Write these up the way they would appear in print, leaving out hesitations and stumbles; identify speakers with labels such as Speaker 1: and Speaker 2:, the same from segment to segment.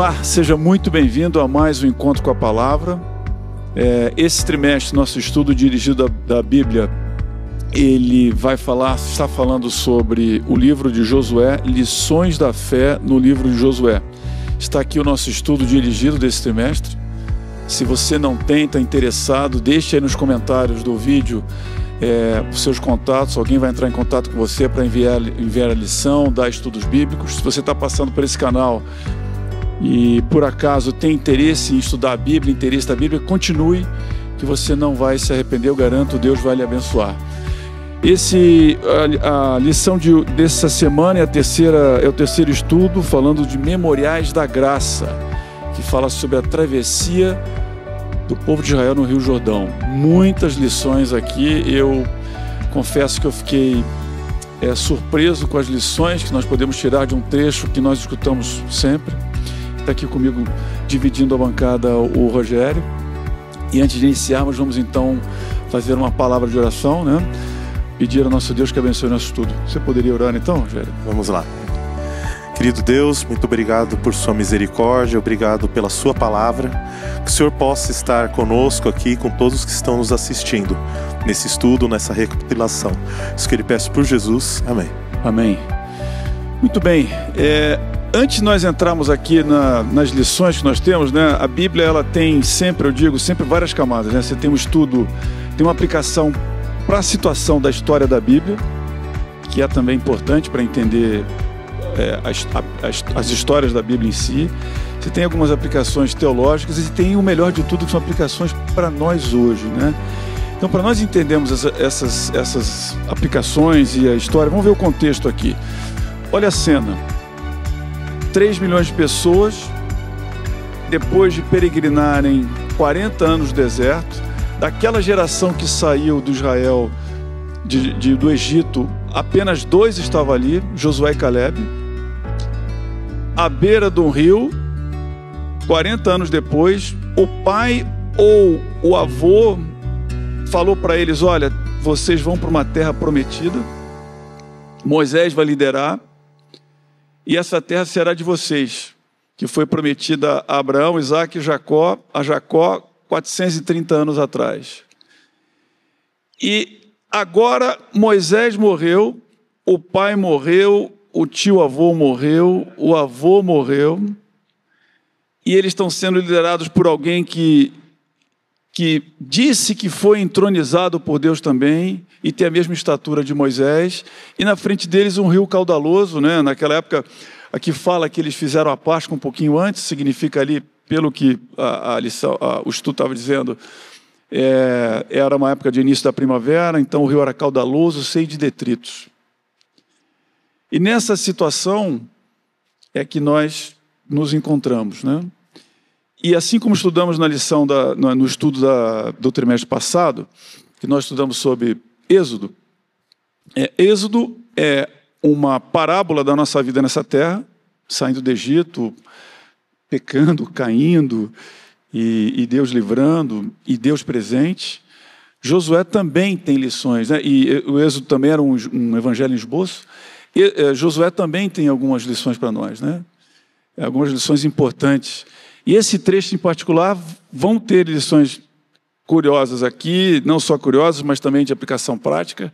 Speaker 1: Olá, seja muito bem-vindo a mais um Encontro com a Palavra. Esse trimestre, nosso estudo dirigido da Bíblia, ele está falando sobre o livro de Josué, lições da fé no livro de Josué. Está aqui o nosso estudo dirigido desse trimestre. Se você não tem, está interessado, deixe aí nos comentários do vídeo os seus contatos. Alguém vai entrar em contato com você para enviar a lição, dar estudos bíblicos. Se você está passando por esse canal e por acaso tem interesse em estudar a Bíblia, interesse da Bíblia, continue, que você não vai se arrepender, eu garanto, Deus vai lhe abençoar. A lição dessa semana é o terceiro estudo, falando de Memoriais da Graça, que fala sobre a travessia do povo de Israel no Rio Jordão. Muitas lições aqui. Eu confesso que eu fiquei surpreso com as lições que nós podemos tirar de um trecho que nós escutamos sempre. Está aqui comigo, dividindo a bancada, o Rogério. E antes de iniciarmos, vamos então fazer uma palavra de oração, né? Pedir ao nosso Deus que abençoe o nosso estudo. Você poderia orar então, Rogério?
Speaker 2: Vamos lá. Querido Deus, muito obrigado por sua misericórdia, obrigado pela sua palavra. Que o Senhor possa estar conosco aqui, com todos que estão nos assistindo, nesse estudo, nessa recapitulação. Isso que eu lhe peço por Jesus. Amém.
Speaker 1: Amém. Muito bem. Antes de nós entrarmos aqui nas lições que nós temos, né, a Bíblia ela tem sempre, várias camadas, né? Você tem um estudo, tem uma aplicação para a situação da história da Bíblia, que é também importante para entender as histórias da Bíblia em si. Você tem algumas aplicações teológicas e tem o melhor de tudo, que são aplicações para nós hoje, né? Então, para nós entendermos essas aplicações e a história, vamos ver o contexto aqui. Olha a cena. 3 milhões de pessoas, depois de peregrinarem 40 anos no deserto, daquela geração que saiu do Israel, do Egito, apenas 2 estavam ali, Josué e Caleb, à beira de um rio. 40 anos depois, o pai ou o avô falou para eles: olha, vocês vão para uma terra prometida, Moisés vai liderar, e essa terra será de vocês, que foi prometida a Abraão, Isaque e Jacó, 430 anos atrás. E agora Moisés morreu, o pai morreu, o tio-avô morreu, o avô morreu, e eles estão sendo liderados por alguém que disse que foi entronizado por Deus também, e tem a mesma estatura de Moisés, e na frente deles um rio caudaloso, né? Naquela época, aqui fala que eles fizeram a Páscoa um pouquinho antes, significa ali, pelo que o estudo estava dizendo, era uma época de início da primavera, então o rio era caudaloso, cheio de detritos. E nessa situação é que nós nos encontramos, né? E assim como estudamos na lição, no estudo do trimestre passado, que nós estudamos sobre Êxodo, Êxodo é uma parábola da nossa vida nessa terra, saindo do Egito, pecando, caindo, e Deus livrando, e Deus presente. Josué também tem lições, né? E o Êxodo também era um evangelho em esboço. Josué também tem algumas lições para nós, né? Algumas lições importantes. E esse trecho em particular vão ter lições curiosas aqui, não só curiosas, mas também de aplicação prática.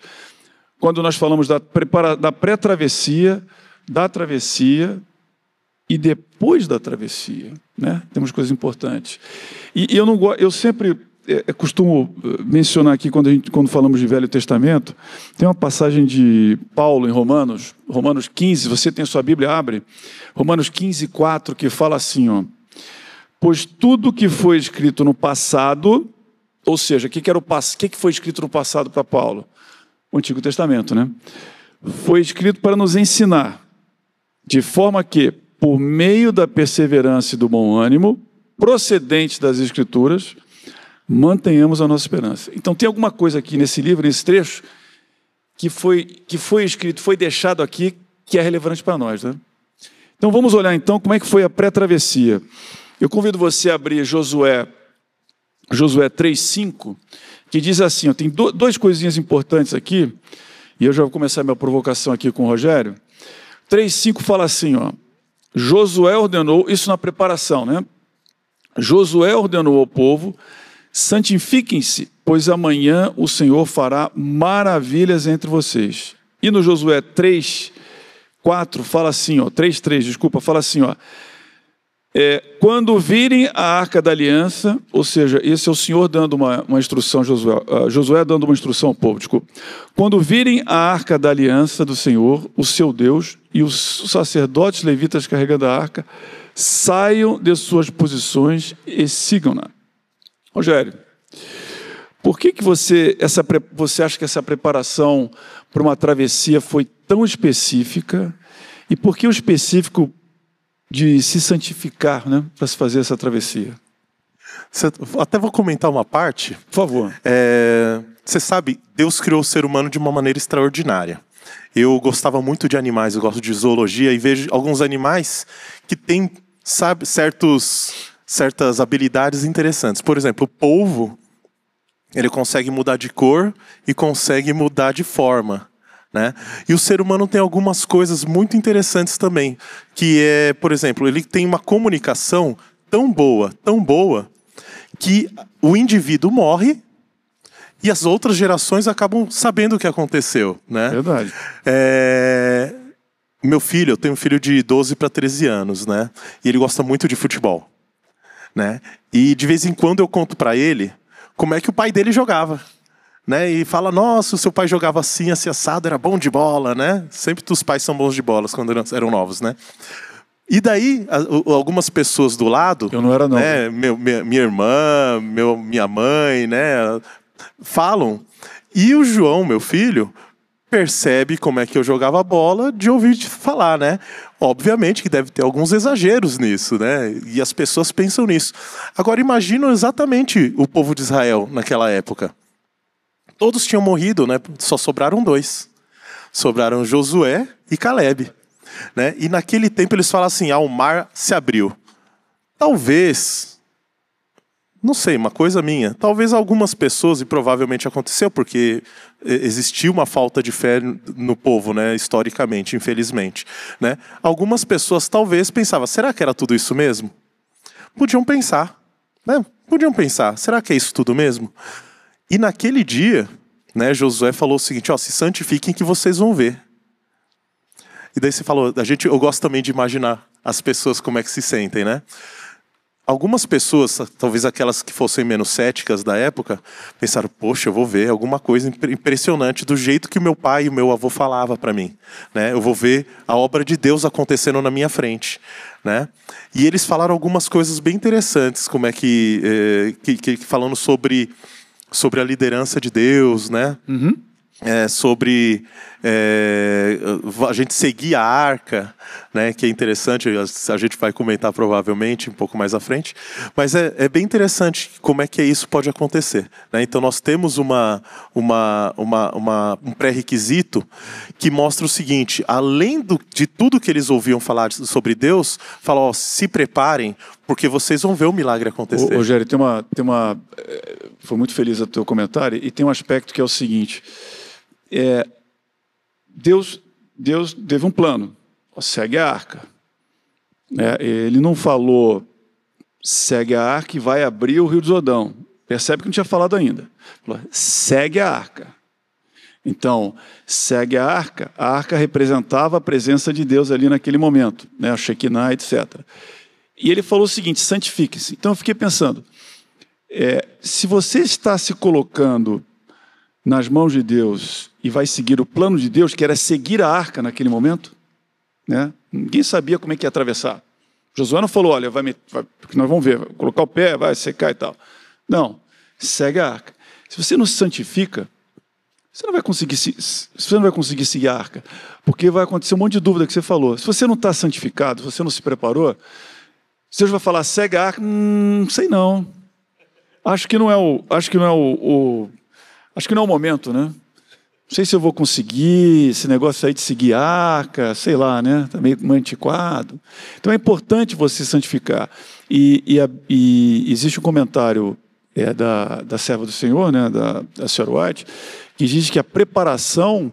Speaker 1: Quando nós falamos da pré-travessia, da travessia e depois da travessia, né? Temos coisas importantes. E eu sempre costumo mencionar aqui, quando falamos de Velho Testamento, tem uma passagem de Paulo em Romanos 15, você tem a sua Bíblia, abre, Romanos 15, 4, que fala assim, ó: pois tudo que foi escrito no passado, ou seja, o que foi escrito no passado para Paulo? O Antigo Testamento, né? Foi escrito para nos ensinar, de forma que, por meio da perseverança e do bom ânimo, procedente das Escrituras, mantenhamos a nossa esperança. Então tem alguma coisa aqui nesse livro, nesse trecho, que foi escrito, foi deixado aqui, que é relevante para nós, né? Então vamos olhar então como é que foi a pré-travessia. Eu convido você a abrir Josué 3:5, que diz assim, ó, tem duas coisinhas importantes aqui, e eu já vou começar minha provocação aqui com o Rogério. 3:5 fala assim, ó: Josué ordenou, isso na preparação, né? Josué ordenou ao povo: santifiquem-se, pois amanhã o Senhor fará maravilhas entre vocês. E no Josué 3:4 fala assim, 3:3, desculpa, fala assim, quando virem a Arca da Aliança, ou seja, esse é o Senhor dando uma instrução, Josué dando uma instrução ao povo, desculpa. Quando virem a Arca da Aliança do Senhor, o seu Deus, e os sacerdotes levitas carregando a arca, saiam de suas posições e sigam-na. Rogério, por que você acha que essa preparação para uma travessia foi tão específica? E por que o específico de se santificar, né, para se fazer essa travessia?
Speaker 2: Até vou comentar uma parte.
Speaker 1: Por favor.
Speaker 2: Você sabe, Deus criou o ser humano de uma maneira extraordinária. Eu gostava muito de animais, eu gosto de zoologia e vejo alguns animais que têm, sabe, certas habilidades interessantes. Por exemplo, o polvo, ele consegue mudar de cor e consegue mudar de forma, né? E o ser humano tem algumas coisas muito interessantes também, que é, por exemplo, ele tem uma comunicação tão boa, que o indivíduo morre e as outras gerações acabam sabendo o que aconteceu, né?
Speaker 1: Verdade.
Speaker 2: Meu filho, eu tenho um filho de 12 para 13 anos, né? E ele gosta muito de futebol, né? E de vez em quando eu conto para ele como é que o pai dele jogava, né? E fala: nossa, o seu pai jogava assim, assim, assado, era bom de bola, né? Sempre os pais são bons de bolas quando eram novos, né? E daí, algumas pessoas do lado...
Speaker 1: Eu não era, não.
Speaker 2: Né? Minha irmã, minha mãe, né? Falam. E o João, meu filho, percebe como é que eu jogava bola de ouvir falar, né? Obviamente que deve ter alguns exageros nisso, né? E as pessoas pensam nisso. Agora, imaginam exatamente o povo de Israel naquela época. Todos tinham morrido, né? Só sobraram 2. Sobraram Josué e Caleb, né? E naquele tempo eles falam assim: o mar se abriu. Talvez, não sei, uma coisa minha, talvez algumas pessoas, e provavelmente aconteceu, porque existia uma falta de fé no povo, né? Historicamente, infelizmente, né? Algumas pessoas talvez pensavam: será que era tudo isso mesmo? Podiam pensar, né? Podiam pensar: será que é isso tudo mesmo? E naquele dia, né, Josué falou o seguinte: se santifiquem que vocês vão ver. E daí você falou, eu gosto também de imaginar as pessoas como é que se sentem, né? Algumas pessoas, talvez aquelas que fossem menos céticas da época, pensaram: poxa, eu vou ver alguma coisa impressionante do jeito que o meu pai e o meu avô falava para mim, né? Eu vou ver a obra de Deus acontecendo na minha frente, né? E eles falaram algumas coisas bem interessantes, como é que falando sobre a liderança de Deus, né?
Speaker 1: Uhum.
Speaker 2: Sobre a gente seguir a arca, né? Que é interessante, a gente vai comentar provavelmente um pouco mais à frente, mas é bem interessante como é que isso pode acontecer, né? Então nós temos um pré-requisito que mostra o seguinte: além de tudo que eles ouviam falar sobre Deus, fala: se preparem, porque vocês vão ver o milagre acontecer.
Speaker 1: Rogério, foi muito feliz o teu comentário, e tem um aspecto que é o seguinte: Deus teve um plano: segue a arca. Ele não falou: segue a arca e vai abrir o Rio do Jordão. Percebe que não tinha falado ainda. Falou: segue a arca. Então, segue a arca representava a presença de Deus ali naquele momento, né? A Shekinah, etc. E ele falou o seguinte: santifique-se. Então eu fiquei pensando, se você está se colocando nas mãos de Deus e vai seguir o plano de Deus, que era seguir a arca naquele momento, né? Ninguém sabia como é que ia atravessar. Josué não falou: olha, porque nós vamos ver, vai colocar o pé, vai secar e tal. Não, segue a arca. Se você não se santifica, você não vai conseguir seguir a arca, porque vai acontecer um monte de dúvida que você falou. Se você não está santificado, se você não se preparou, Deus vai falar: segue a arca, não sei não. Acho que não é o momento, né? Não sei se eu vou conseguir esse negócio aí de seguir a arca, sei lá, né? Está meio antiquado. Então é importante você santificar. E existe um comentário da serva do Senhor, né? Da senhora White, que diz que a preparação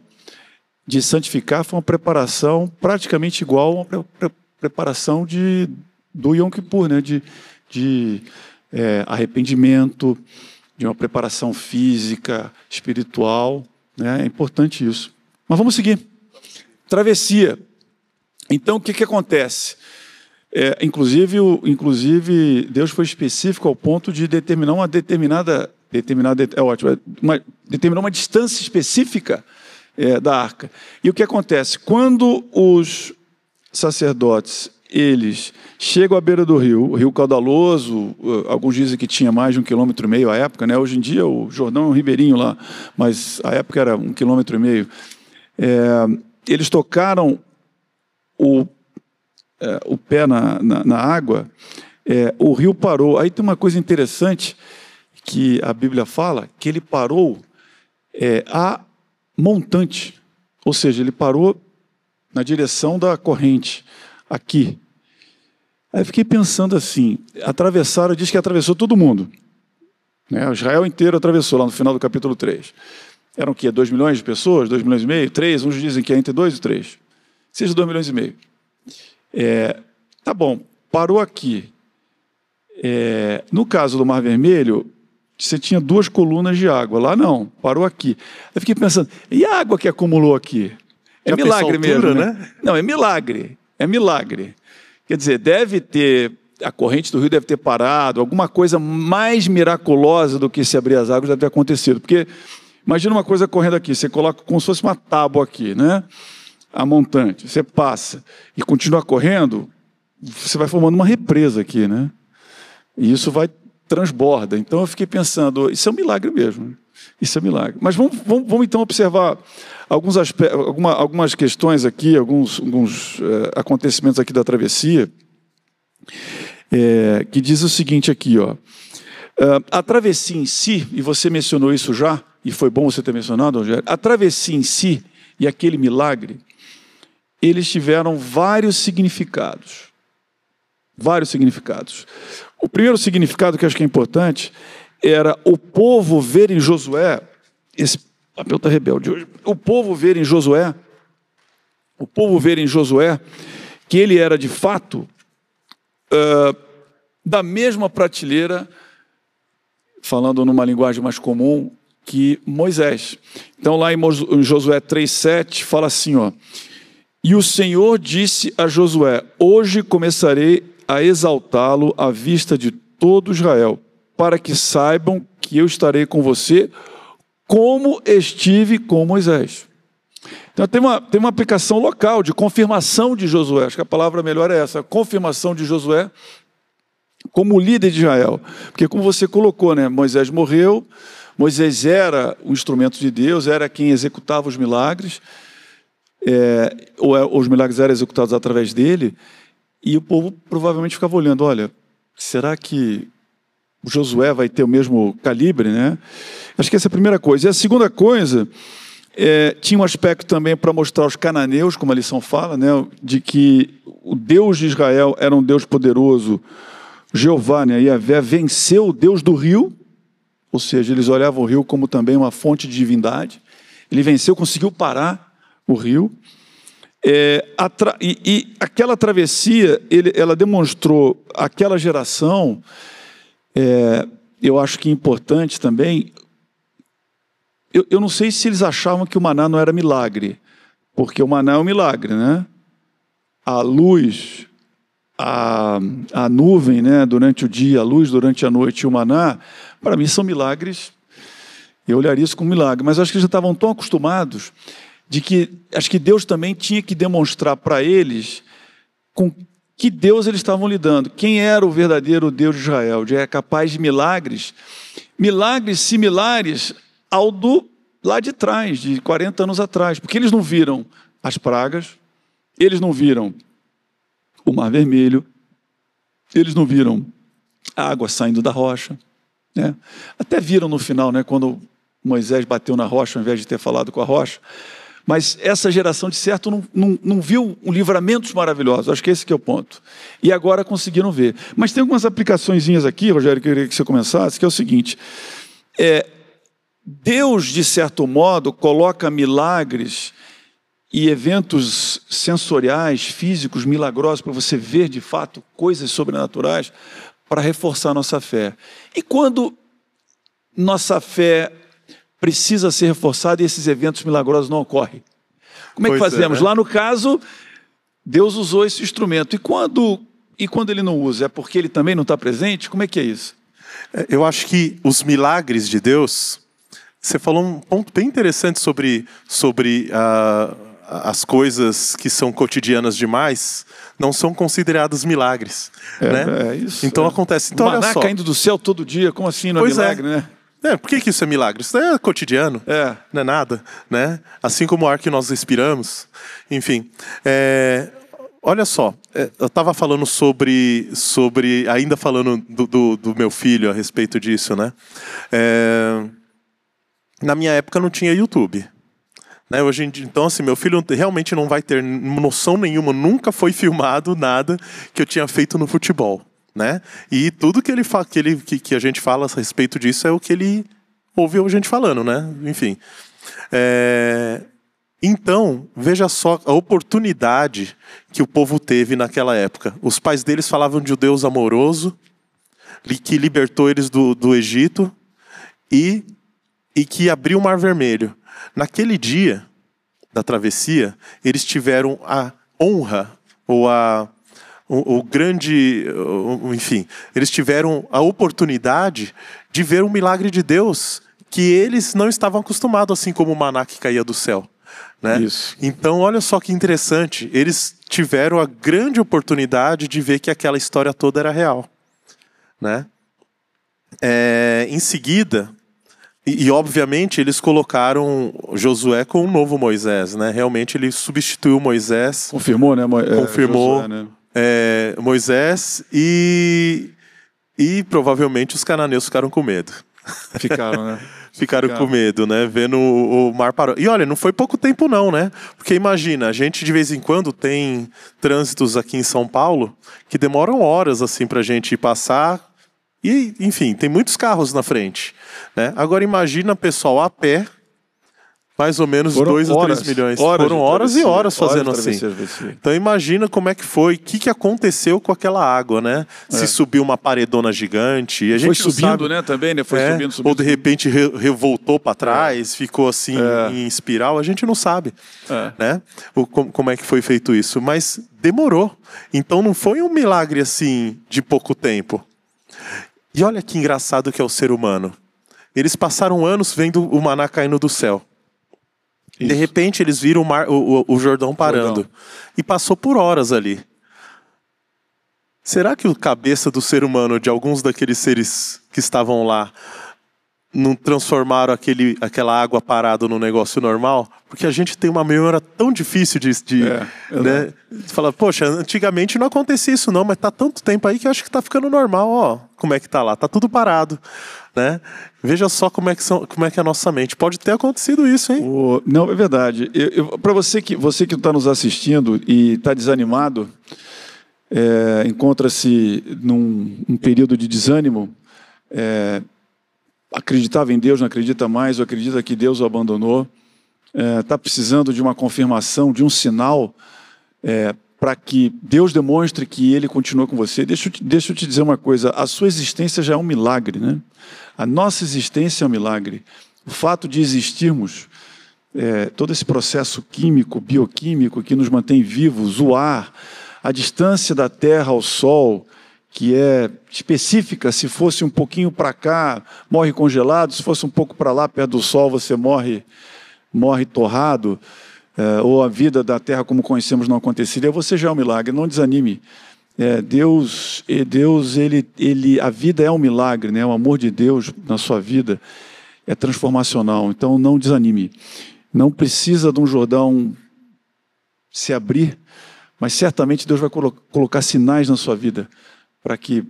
Speaker 1: de santificar foi uma preparação praticamente igual a uma preparação do Yom Kippur, né? de arrependimento, de uma preparação física, espiritual, né? É importante isso. Mas vamos seguir. Travessia. Então, o que acontece? Inclusive, Deus foi específico ao ponto de determinar uma distância específica da arca. E o que acontece? Quando os sacerdotes, eles chegam à beira do rio caudaloso, alguns dizem que tinha mais de 1,5 km à época, né? Hoje em dia o Jordão é um ribeirinho lá, mas a época era 1,5 km. Eles tocaram o pé na água, o rio parou. Aí tem uma coisa interessante que a Bíblia fala, que ele parou a montante, ou seja, ele parou na direção da corrente, aqui. Aí eu fiquei pensando assim, diz que atravessou todo mundo. Né? Israel inteiro atravessou, lá no final do capítulo 3. Eram o quê? 2 milhões de pessoas? 2 milhões e meio? 3? Uns dizem que é entre 2 e 3. Seja 2 milhões e meio. Tá bom, parou aqui. No caso do Mar Vermelho, você tinha 2 colunas de água. Lá não, parou aqui. Eu fiquei pensando, e a água que acumulou aqui? É milagre mesmo, né? Não, é milagre. É milagre. Quer dizer, a corrente do rio deve ter parado, alguma coisa mais miraculosa do que se abrir as águas deve ter acontecido. Porque, imagina uma coisa correndo aqui, você coloca como se fosse uma tábua aqui, né? A montante, você passa e continua correndo, você vai formando uma represa aqui, né? E isso transborda. Então eu fiquei pensando, isso é um milagre mesmo. Isso é milagre. Mas vamos então observar algumas questões aqui, alguns acontecimentos aqui da travessia, que diz o seguinte aqui, ó. A travessia em si, e você mencionou isso já, e foi bom você ter mencionado, Rogério, a travessia em si e aquele milagre, eles tiveram vários significados. Vários significados. O primeiro significado que eu acho que é importante era o povo ver em Josué, esse papel está rebelde hoje, o povo ver em Josué que ele era de fato da mesma prateleira, falando numa linguagem mais comum, que Moisés. Então lá em Josué 3,7 fala assim, ó, e o Senhor disse a Josué, hoje começarei a exaltá-lo à vista de todo Israel, para que saibam que eu estarei com você, como estive com Moisés. Então tem uma aplicação local de confirmação de Josué, acho que a palavra melhor é essa, confirmação de Josué como líder de Israel. Porque como você colocou, né, Moisés morreu, Moisés era o instrumento de Deus, era quem executava os milagres, os milagres eram executados através dele, e o povo provavelmente ficava olhando, olha, será que Josué vai ter o mesmo calibre, né? Acho que essa é a primeira coisa. E a segunda coisa, tinha um aspecto também para mostrar aos cananeus, como a lição fala, né, de que o Deus de Israel era um Deus poderoso, Jeová, né, Yahvé, venceu o Deus do rio, ou seja, eles olhavam o rio como também uma fonte de divindade. Ele venceu, conseguiu parar o rio. E aquela travessia, ela demonstrou aquela geração, eu acho que é importante também, eu não sei se eles achavam que o maná não era milagre, porque o maná é um milagre, né? A luz, a nuvem, né, durante o dia, a luz durante a noite e o maná, para mim são milagres, eu olharia isso como milagre, mas acho que eles já estavam tão acostumados de que acho que Deus também tinha que demonstrar para eles com que Deus eles estavam lidando, quem era o verdadeiro Deus de Israel, de capaz de milagres similares ao do lá de trás, de 40 anos atrás, porque eles não viram as pragas, eles não viram o Mar Vermelho, eles não viram a água saindo da rocha, né? Até viram no final, né, quando Moisés bateu na rocha ao invés de ter falado com a rocha. Mas essa geração, de certo, não viu livramentos maravilhosos. Acho que esse que é o ponto. E agora conseguiram ver. Mas tem algumas aplicaçõezinhas aqui, Rogério, que eu queria que você começasse, que é o seguinte. Deus, de certo modo, coloca milagres e eventos sensoriais, físicos, milagrosos, para você ver de fato coisas sobrenaturais, para reforçar a nossa fé. E quando nossa fé precisa ser reforçada e esses eventos milagrosos não ocorrem? Como é que fazemos? Lá no caso, Deus usou esse instrumento. E quando ele não usa? É porque ele também não está presente? Como é que é isso?
Speaker 2: Eu acho que os milagres de Deus... Você falou um ponto bem interessante sobre as coisas que são cotidianas demais, não são consideradas milagres. Né?
Speaker 1: É isso.
Speaker 2: Então acontece. Então,
Speaker 1: maná caindo do céu todo dia, como assim não é milagre, né?
Speaker 2: Por que isso é milagre? Isso é cotidiano, não é nada, né? Assim como o ar que nós respiramos. Enfim, olha só, eu estava falando sobre ainda falando do meu filho a respeito disso, né? Na minha época não tinha YouTube. Né? Hoje em dia, então, assim, meu filho realmente não vai ter noção nenhuma, nunca foi filmado nada que eu tinha feito no futebol. Né? E tudo que que a gente fala a respeito disso é o que ele ouviu a gente falando, né? Enfim. Então, veja só a oportunidade que o povo teve naquela época. Os pais deles falavam de um Deus amoroso, que libertou eles do Egito e que abriu o Mar Vermelho. Naquele dia da travessia, eles tiveram a honra ou enfim, eles tiveram a oportunidade de ver um milagre de Deus que eles não estavam acostumados, assim como o maná que caía do céu. Né?
Speaker 1: Isso.
Speaker 2: Então, olha só que interessante, eles tiveram a grande oportunidade de ver que aquela história toda era real. Né? Em seguida, e obviamente eles colocaram Josué com o novo Moisés. Né? Realmente ele substituiu Moisés.
Speaker 1: Confirmou, né?
Speaker 2: Confirmou. Josué, né? Moisés e provavelmente os cananeus ficaram com medo.
Speaker 1: Ficaram, né?
Speaker 2: Ficaram com medo, né? Vendo o mar parou. E olha, não foi pouco tempo não, né? Porque imagina, a gente de vez em quando tem trânsitos aqui em São Paulo que demoram horas assim pra gente passar. E, enfim, tem muitos carros na frente. Né? Agora imagina pessoal a pé, mais ou menos 2 a 3 milhões. Foram horas e horas fazendo assim. Então imagina como é que foi, o que aconteceu com aquela água, né? Se subiu uma paredona gigante. E a gente
Speaker 1: foi subindo,
Speaker 2: sabe,
Speaker 1: né? Também, né? Foi subindo.
Speaker 2: Ou de repente revoltou para trás, ficou assim em espiral. A gente não sabe, né? Como é que foi feito isso. Mas demorou. Então não foi um milagre assim de pouco tempo. E olha que engraçado que é o ser humano. Eles passaram anos vendo o maná caindo do céu. Isso. De repente eles viram o Jordão parando. E passou por horas ali. Será que o cabeça do ser humano, de alguns daqueles seres que estavam lá, não transformaram aquela água parada num negócio normal? Porque a gente tem uma memória tão difícil né? Fala, poxa, antigamente não acontecia isso não, mas tá tanto tempo aí que eu acho que tá ficando normal, ó. Como é que tá lá? Tá tudo parado, né? Veja só como é que é a nossa mente. Pode ter acontecido isso, hein?
Speaker 1: Não, é verdade. Para você que está nos assistindo e está desanimado, encontra-se num período de desânimo, acreditava em Deus, não acredita mais, ou acredita que Deus o abandonou, está precisando de uma confirmação, de um sinal, para que Deus demonstre que Ele continua com você. Deixa eu te dizer uma coisa, a sua existência já é um milagre, né? A nossa existência é um milagre. O fato de existirmos, todo esse processo químico, bioquímico que nos mantém vivos, o ar, a distância da Terra ao Sol, que é específica, se fosse um pouquinho para cá, morre congelado, se fosse um pouco para lá, perto do Sol, você morre torrado, ou a vida da Terra como conhecemos não aconteceria, você já é um milagre, não desanime. Deus, a vida é um milagre, né? O amor de Deus na sua vida é transformacional, então não desanime. Não precisa de um Jordão se abrir, mas certamente Deus vai colocar sinais na sua vida, para que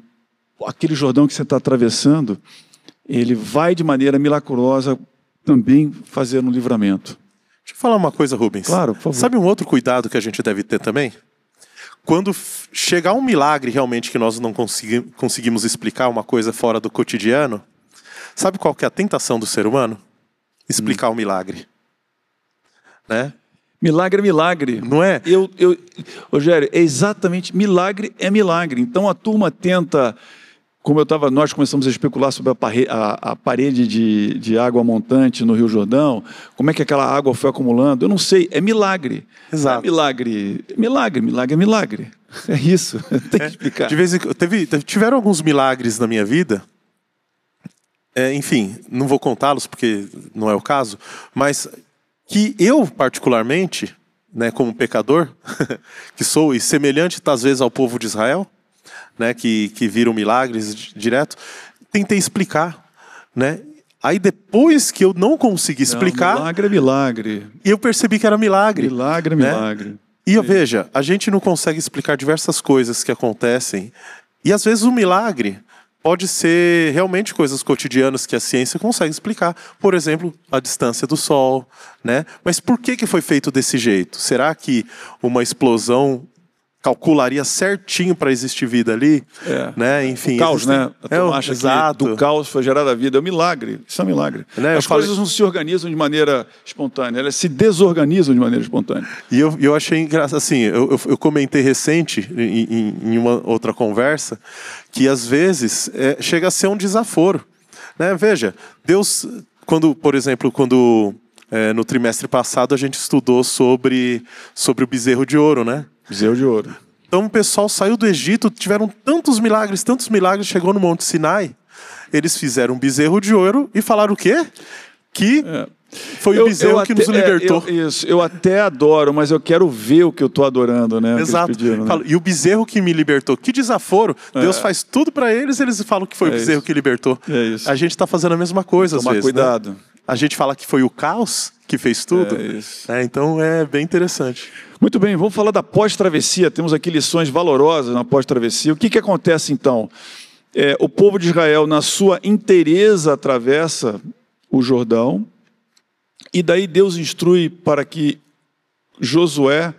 Speaker 1: aquele Jordão que você está atravessando, ele vai de maneira milagrosa também fazer um livramento.
Speaker 2: Deixa eu falar uma coisa, Rubens.
Speaker 1: Claro, por favor.
Speaker 2: Sabe um outro cuidado que a gente deve ter também? Quando chegar um milagre realmente que nós não conseguimos explicar, uma coisa fora do cotidiano, sabe qual que é a tentação do ser humano? Explicar o milagre. Né?
Speaker 1: Milagre é milagre.
Speaker 2: Não é?
Speaker 1: Rogério, é exatamente, milagre é milagre. Então a turma tenta, nós começamos a especular sobre a parede de água montante no Rio Jordão, como é que aquela água foi acumulando, eu não sei, é milagre.
Speaker 2: Exato.
Speaker 1: É milagre é milagre. É isso, tem que explicar.
Speaker 2: De vez em quando, tiveram alguns milagres na minha vida, enfim, não vou contá-los porque não é o caso, mas que eu particularmente, né, como pecador, que sou e semelhante às vezes ao povo de Israel, né, que viram milagres direto, tentei explicar, né? Aí depois que eu não consegui explicar...
Speaker 1: Milagre é milagre.
Speaker 2: E eu percebi que era milagre.
Speaker 1: Milagre é milagre.
Speaker 2: Né? E veja, a gente não consegue explicar diversas coisas que acontecem. E às vezes o milagre pode ser realmente coisas cotidianas que a ciência consegue explicar. Por exemplo, a distância do Sol, né? Mas por que foi feito desse jeito? Será que uma explosão calcularia certinho para existir vida ali? Né? Enfim,
Speaker 1: o caos, né? Acha
Speaker 2: exato.
Speaker 1: Que do caos foi gerada a vida. É um milagre. Isso é um milagre.
Speaker 2: Né?
Speaker 1: As coisas não se organizam de maneira espontânea, elas se desorganizam de maneira espontânea.
Speaker 2: E eu achei engraçado, assim, eu comentei recente, em uma outra conversa, que às vezes chega a ser um desaforo. Né? Veja, Deus, por exemplo, no trimestre passado a gente estudou sobre o bezerro de ouro, né?
Speaker 1: Bezerro de ouro.
Speaker 2: Então o pessoal saiu do Egito, tiveram tantos milagres, chegou no Monte Sinai, eles fizeram um bezerro de ouro e falaram o quê? Que foi o bezerro que nos libertou.
Speaker 1: Eu até adoro, mas eu quero ver o que eu estou adorando, né?
Speaker 2: Exato.
Speaker 1: Pediram, né?
Speaker 2: E o bezerro que me libertou, que desaforo. Deus faz tudo para eles falam que foi o bezerro que libertou.
Speaker 1: É isso.
Speaker 2: A gente está fazendo a mesma coisa às vezes.
Speaker 1: Tomar cuidado.
Speaker 2: Né? A gente fala que foi o caos que fez tudo. Então é bem interessante.
Speaker 1: Muito bem, vamos falar da pós-travessia. Temos aqui lições valorosas na pós-travessia. O que acontece então? O povo de Israel, na sua inteireza, atravessa o Jordão, e daí Deus instrui para que Josué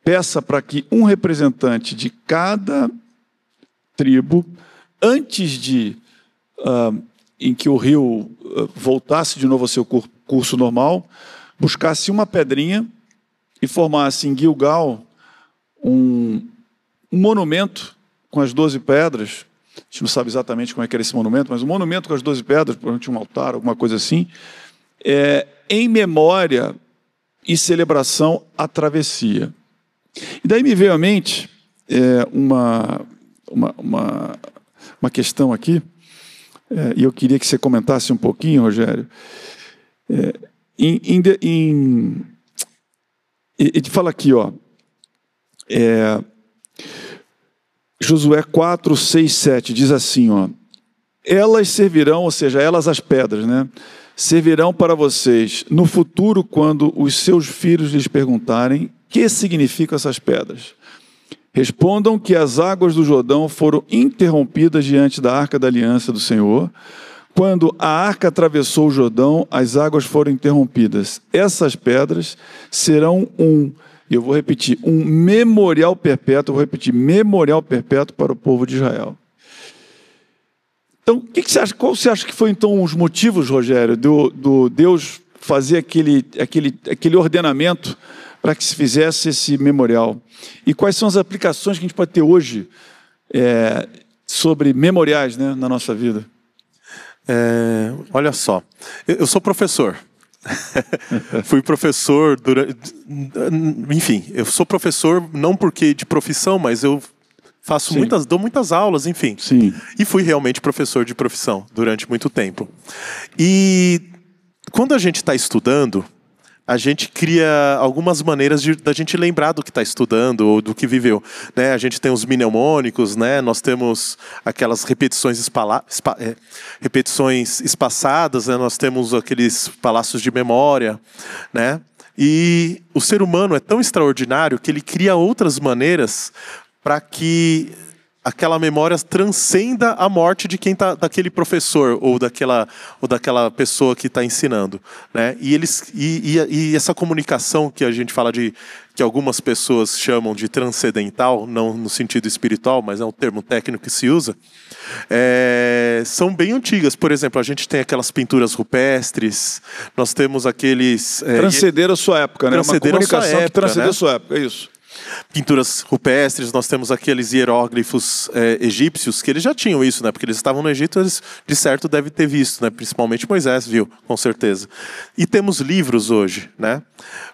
Speaker 1: peça para que um representante de cada tribo, antes em que o rio voltasse de novo ao seu curso normal, buscasse uma pedrinha e formasse em Gilgal um monumento com as 12 pedras. A gente não sabe exatamente como é que era esse monumento, mas um monumento com as 12 pedras, provavelmente um altar, alguma coisa assim, em memória e celebração à travessia. E daí me veio à mente uma questão aqui, e eu queria que você comentasse um pouquinho, Rogério. Ele fala aqui, Josué 4, 6, 7, diz assim, elas servirão, ou seja, elas as pedras, né? Servirão para vocês no futuro quando os seus filhos lhes perguntarem o que significam essas pedras. Respondam que as águas do Jordão foram interrompidas diante da Arca da Aliança do Senhor. Quando a arca atravessou o Jordão, as águas foram interrompidas. Essas pedras serão eu vou repetir, um memorial perpétuo, memorial perpétuo para o povo de Israel. Então, qual você acha que foi então os motivos, Rogério, do Deus fazer aquele ordenamento para que se fizesse esse memorial? E quais são as aplicações que a gente pode ter hoje sobre memoriais, né, na nossa vida?
Speaker 2: Olha só, eu sou professor. Fui professor enfim, eu sou professor não porque de profissão, mas eu dou muitas aulas, enfim.
Speaker 1: Sim.
Speaker 2: E fui realmente professor de profissão durante muito tempo. E quando a gente está estudando, a gente cria algumas maneiras da gente lembrar do que está estudando ou do que viveu. Né? A gente tem os mnemônicos, né? Nós temos aquelas repetições espaçadas, né? Nós temos aqueles palácios de memória. Né? E o ser humano é tão extraordinário que ele cria outras maneiras para que aquela memória transcenda a morte de daquele professor ou daquela pessoa que está ensinando, né? E essa comunicação que a gente fala que algumas pessoas chamam de transcendental, não no sentido espiritual, mas é um termo técnico que se usa, são bem antigas. Por exemplo, a gente tem aquelas pinturas rupestres, nós temos aqueles...
Speaker 1: transcenderam a sua época, né? Uma comunicação que transcendeu a sua época, é isso.
Speaker 2: Pinturas rupestres, nós temos aqueles hieróglifos egípcios, que eles já tinham isso, né? Porque eles estavam no Egito, eles de certo devem ter visto, né? Principalmente Moisés viu, com certeza. E temos livros hoje, né?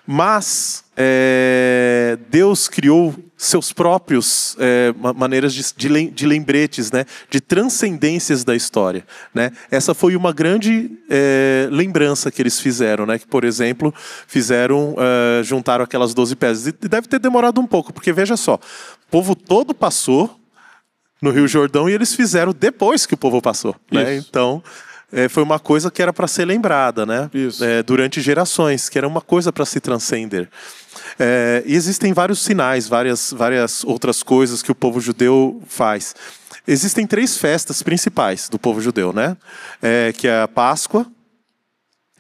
Speaker 2: Mas Deus criou seus próprios maneiras de lembretes, né? De transcendências da história, né? Essa foi uma grande lembrança que eles fizeram, né? Que, por exemplo, juntaram aquelas 12 pedras. E deve ter demorado um pouco, porque veja só, o povo todo passou no Rio Jordão e eles fizeram depois que o povo passou, né? Então... foi uma coisa que era para ser lembrada, né? Durante gerações, que era uma coisa para se transcender. E existem vários sinais, várias outras coisas que o povo judeu faz. Existem 3 festas principais do povo judeu, né? Que é a Páscoa,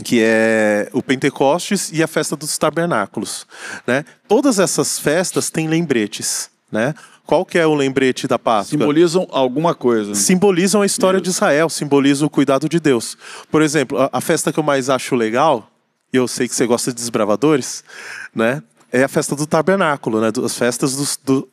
Speaker 2: que é o Pentecostes e a festa dos tabernáculos, né? Todas essas festas têm lembretes, né? Qual que é o lembrete da Páscoa?
Speaker 1: Simbolizam alguma coisa.
Speaker 2: Simbolizam a história de Israel, simbolizam o cuidado de Deus. Por exemplo, a festa que eu mais acho legal, e eu sei que você gosta de desbravadores, né? É a festa do tabernáculo, né?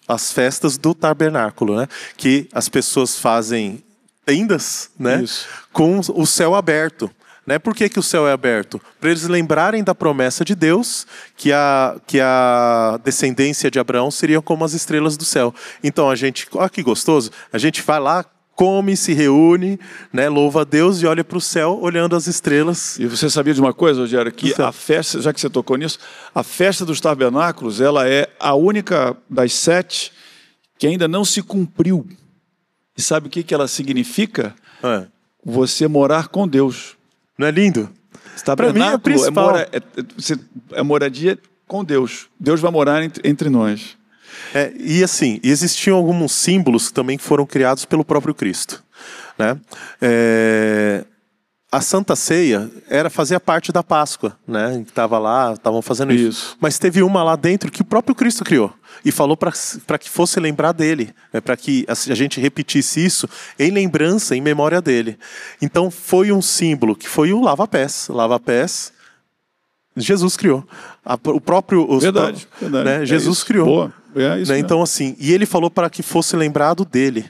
Speaker 2: As festas do tabernáculo, né? Que as pessoas fazem tendas, né?
Speaker 1: Isso.
Speaker 2: Com o céu aberto. Né? Por que o céu é aberto? Para eles lembrarem da promessa de Deus, que a descendência de Abraão seria como as estrelas do céu. Então a gente, olha que gostoso, a gente vai lá, come, se reúne, né? Louva a Deus e olha para o céu, olhando as estrelas.
Speaker 1: E você sabia de uma coisa, Rogério? Que a festa, já que você tocou nisso, a festa dos tabernáculos, ela é a única das 7 que ainda não se cumpriu. E sabe o que ela significa? Você morar com Deus.
Speaker 2: Não é lindo?
Speaker 1: Para mim é principal. É moradia com Deus. Deus vai morar entre nós.
Speaker 2: E assim, existiam alguns símbolos que também foram criados pelo próprio Cristo, né? A Santa Ceia fazia parte da Páscoa, né? Estava lá, estavam fazendo isso. Mas teve uma lá dentro que o próprio Cristo criou e falou para que fosse lembrar dele, né? Para que a gente repetisse isso em lembrança, em memória dele. Então foi um símbolo que foi o lava-pés. Lava-pés, Jesus criou. O próprio...
Speaker 1: Verdade.
Speaker 2: Né? Jesus criou.
Speaker 1: Boa. É isso,
Speaker 2: né? Então assim, e ele falou para que fosse lembrado dele.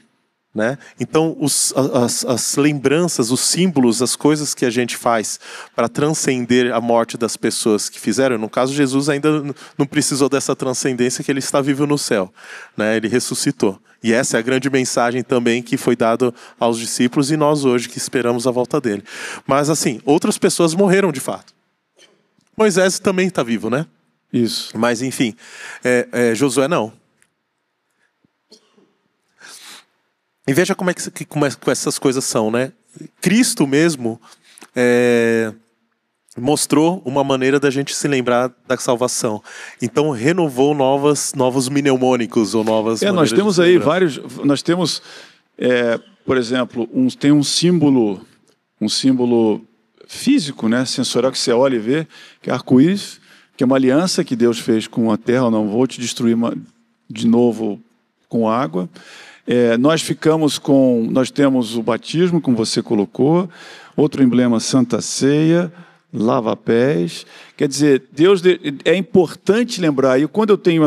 Speaker 2: Né? Então as lembranças, os símbolos, as coisas que a gente faz para transcender a morte das pessoas que fizeram, no caso Jesus ainda não precisou dessa transcendência, que ele está vivo no céu, né? Ele ressuscitou, e essa é a grande mensagem também que foi dada aos discípulos e nós hoje que esperamos a volta dele. Mas assim, outras pessoas morreram de fato. Moisés também está vivo, né?
Speaker 1: Isso.
Speaker 2: Mas enfim, Josué não. E veja como essas coisas são, né? Cristo mesmo mostrou uma maneira da gente se lembrar da salvação. Então renovou novos mnemônicos ou novas maneiras.
Speaker 1: Nós temos aí vários. Nós temos, por exemplo, tem um símbolo físico, né, sensorial, que você olha e vê, que é arco-íris, que é uma aliança que Deus fez com a terra. Eu não vou te destruir de novo com água. Nós temos o batismo, como você colocou, outro emblema, Santa Ceia, lava-pés. Quer dizer, Deus é importante lembrar. E quando eu tenho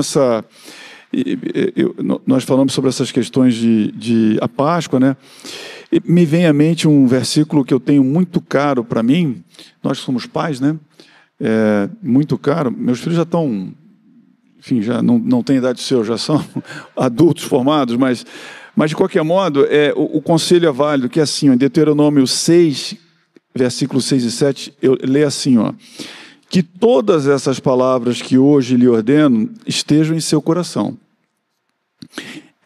Speaker 1: nós falamos sobre essas questões de a Páscoa, né? E me vem à mente um versículo que eu tenho muito caro para mim. Nós somos pais, né? Muito caro. Meus filhos já estão... Enfim, já não tem idade seu, já são adultos formados, mas de qualquer modo, o conselho é válido, que é assim, em Deuteronômio 6, versículos 6 e 7, eu leio assim, que todas essas palavras que hoje lhe ordeno estejam em seu coração.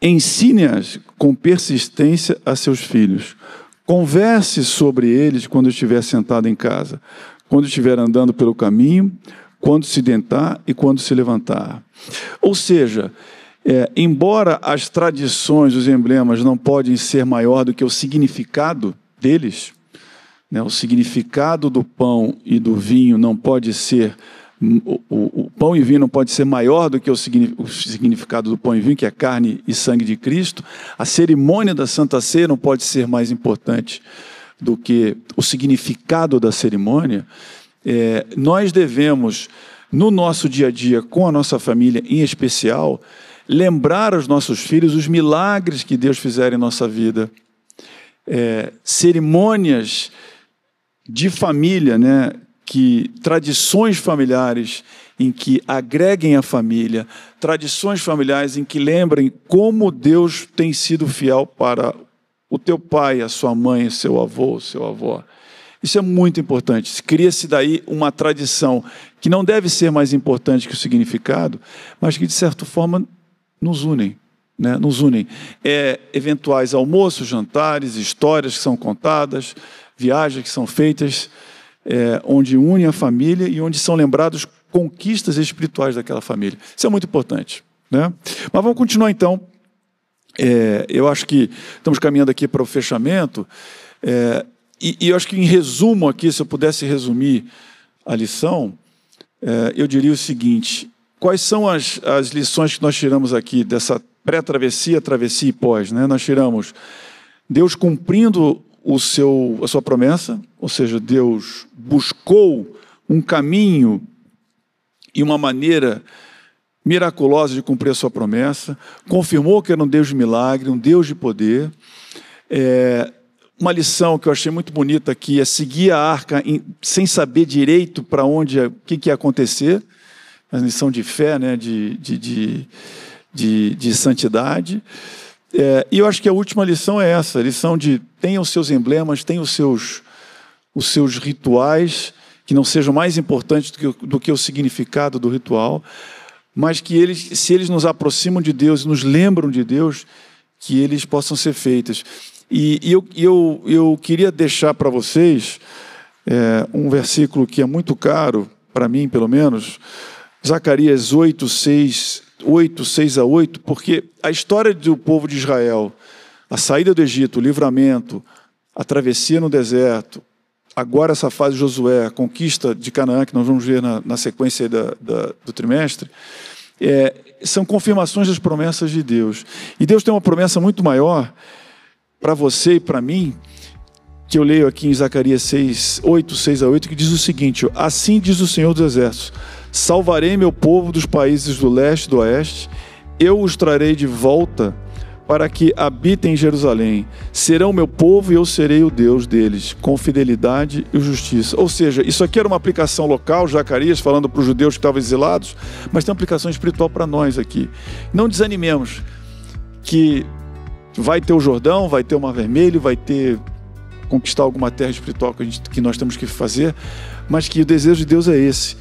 Speaker 1: Ensine-as com persistência a seus filhos. Converse sobre eles quando estiver sentado em casa, quando estiver andando pelo caminho, quando se deitar e quando se levantar. Ou seja, embora as tradições, os emblemas não podem ser maior do que o significado deles, né, o significado do pão e do vinho não pode ser o pão e vinho não pode ser maior do que o significado do pão e vinho, que é carne e sangue de Cristo. A cerimônia da Santa Ceia não pode ser mais importante do que o significado da cerimônia. Nós devemos, no nosso dia a dia, com a nossa família em especial, lembrar aos nossos filhos os milagres que Deus fizer em nossa vida. Cerimônias de família, né? Tradições familiares em que agreguem a família, tradições familiares em que lembrem como Deus tem sido fiel para o teu pai, a sua mãe, seu avô, seu avó. Isso é muito importante. Cria-se daí uma tradição que não deve ser mais importante que o significado, mas que, de certa forma, nos unem. Né? Nos unem. Eventuais almoços, jantares, histórias que são contadas, viagens que são feitas, onde unem a família e onde são lembrados conquistas espirituais daquela família. Isso é muito importante. Né? Mas vamos continuar então. Eu acho que estamos caminhando aqui para o fechamento. E eu acho que, em resumo aqui, se eu pudesse resumir a lição, eu diria o seguinte: quais são as lições que nós tiramos aqui dessa pré-travessia, travessia e pós? Né? Nós tiramos Deus cumprindo a sua promessa, ou seja, Deus buscou um caminho e uma maneira miraculosa de cumprir a sua promessa, confirmou que era um Deus de milagre, um Deus de poder. Uma lição que eu achei muito bonita aqui é seguir a arca sem saber direito para onde, o que ia acontecer. Uma lição de fé, né? de santidade. E eu acho que a última lição é essa, a lição de tenha os seus emblemas, tenha os seus rituais, que não sejam mais importantes do que o significado do ritual, mas que se eles nos aproximam de Deus e nos lembram de Deus, que eles possam ser feitos. E eu queria deixar para vocês um versículo que é muito caro, para mim pelo menos, Zacarias 8, 6 a 8, porque a história do povo de Israel, a saída do Egito, o livramento, a travessia no deserto, agora essa fase de Josué, a conquista de Canaã, que nós vamos ver na sequência do trimestre, são confirmações das promessas de Deus. E Deus tem uma promessa muito maior para você e para mim, que eu leio aqui em Zacarias 8, 6 a 8, que diz o seguinte: assim diz o Senhor dos Exércitos, salvarei meu povo dos países do leste e do oeste, eu os trarei de volta para que habitem em Jerusalém. Serão meu povo e eu serei o Deus deles, com fidelidade e justiça. Ou seja, isso aqui era uma aplicação local, Zacarias falando para os judeus que estavam exilados, mas tem uma aplicação espiritual para nós aqui. Não desanimemos, que vai ter o Jordão, vai ter o Mar Vermelho, vai ter conquistar alguma terra espiritual que nós temos que fazer, mas que o desejo de Deus é esse,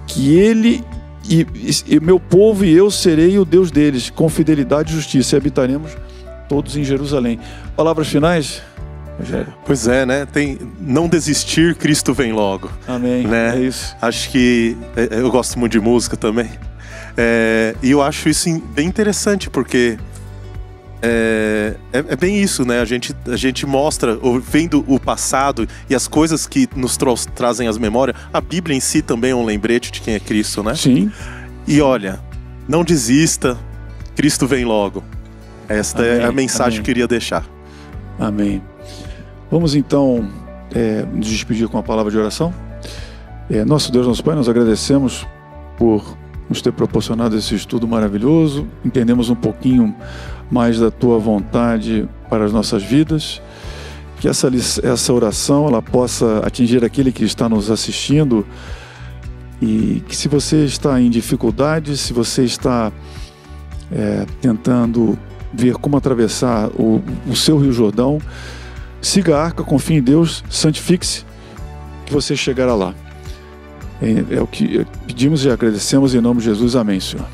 Speaker 1: que Ele e meu povo e eu serei o Deus deles, com fidelidade e justiça, e habitaremos todos em Jerusalém. Palavras finais, Rogério?
Speaker 2: Pois é, né? Não desistir, Cristo vem logo.
Speaker 1: Amém,
Speaker 2: né?
Speaker 1: É isso.
Speaker 2: Acho que eu gosto muito de música também, e eu acho isso bem interessante, porque é bem isso, né? A gente mostra, vendo o passado e as coisas que nos trazem as memórias. A Bíblia em si também é um lembrete de quem é Cristo, né?
Speaker 1: Sim.
Speaker 2: E olha, não desista, Cristo vem logo. Esta é a mensagem que eu queria deixar.
Speaker 1: Amém. Vamos então nos despedir com a palavra de oração. Nosso Deus, nosso Pai, nós agradecemos por nos ter proporcionado esse estudo maravilhoso. Entendemos um pouquinho mais da Tua vontade para as nossas vidas. Que essa oração ela possa atingir aquele que está nos assistindo. E que, se você está em dificuldade, se você está tentando ver como atravessar o seu Rio Jordão, siga a arca, confie em Deus, santifique-se, que você chegará lá. É o que pedimos e agradecemos em nome de Jesus. Amém, Senhor.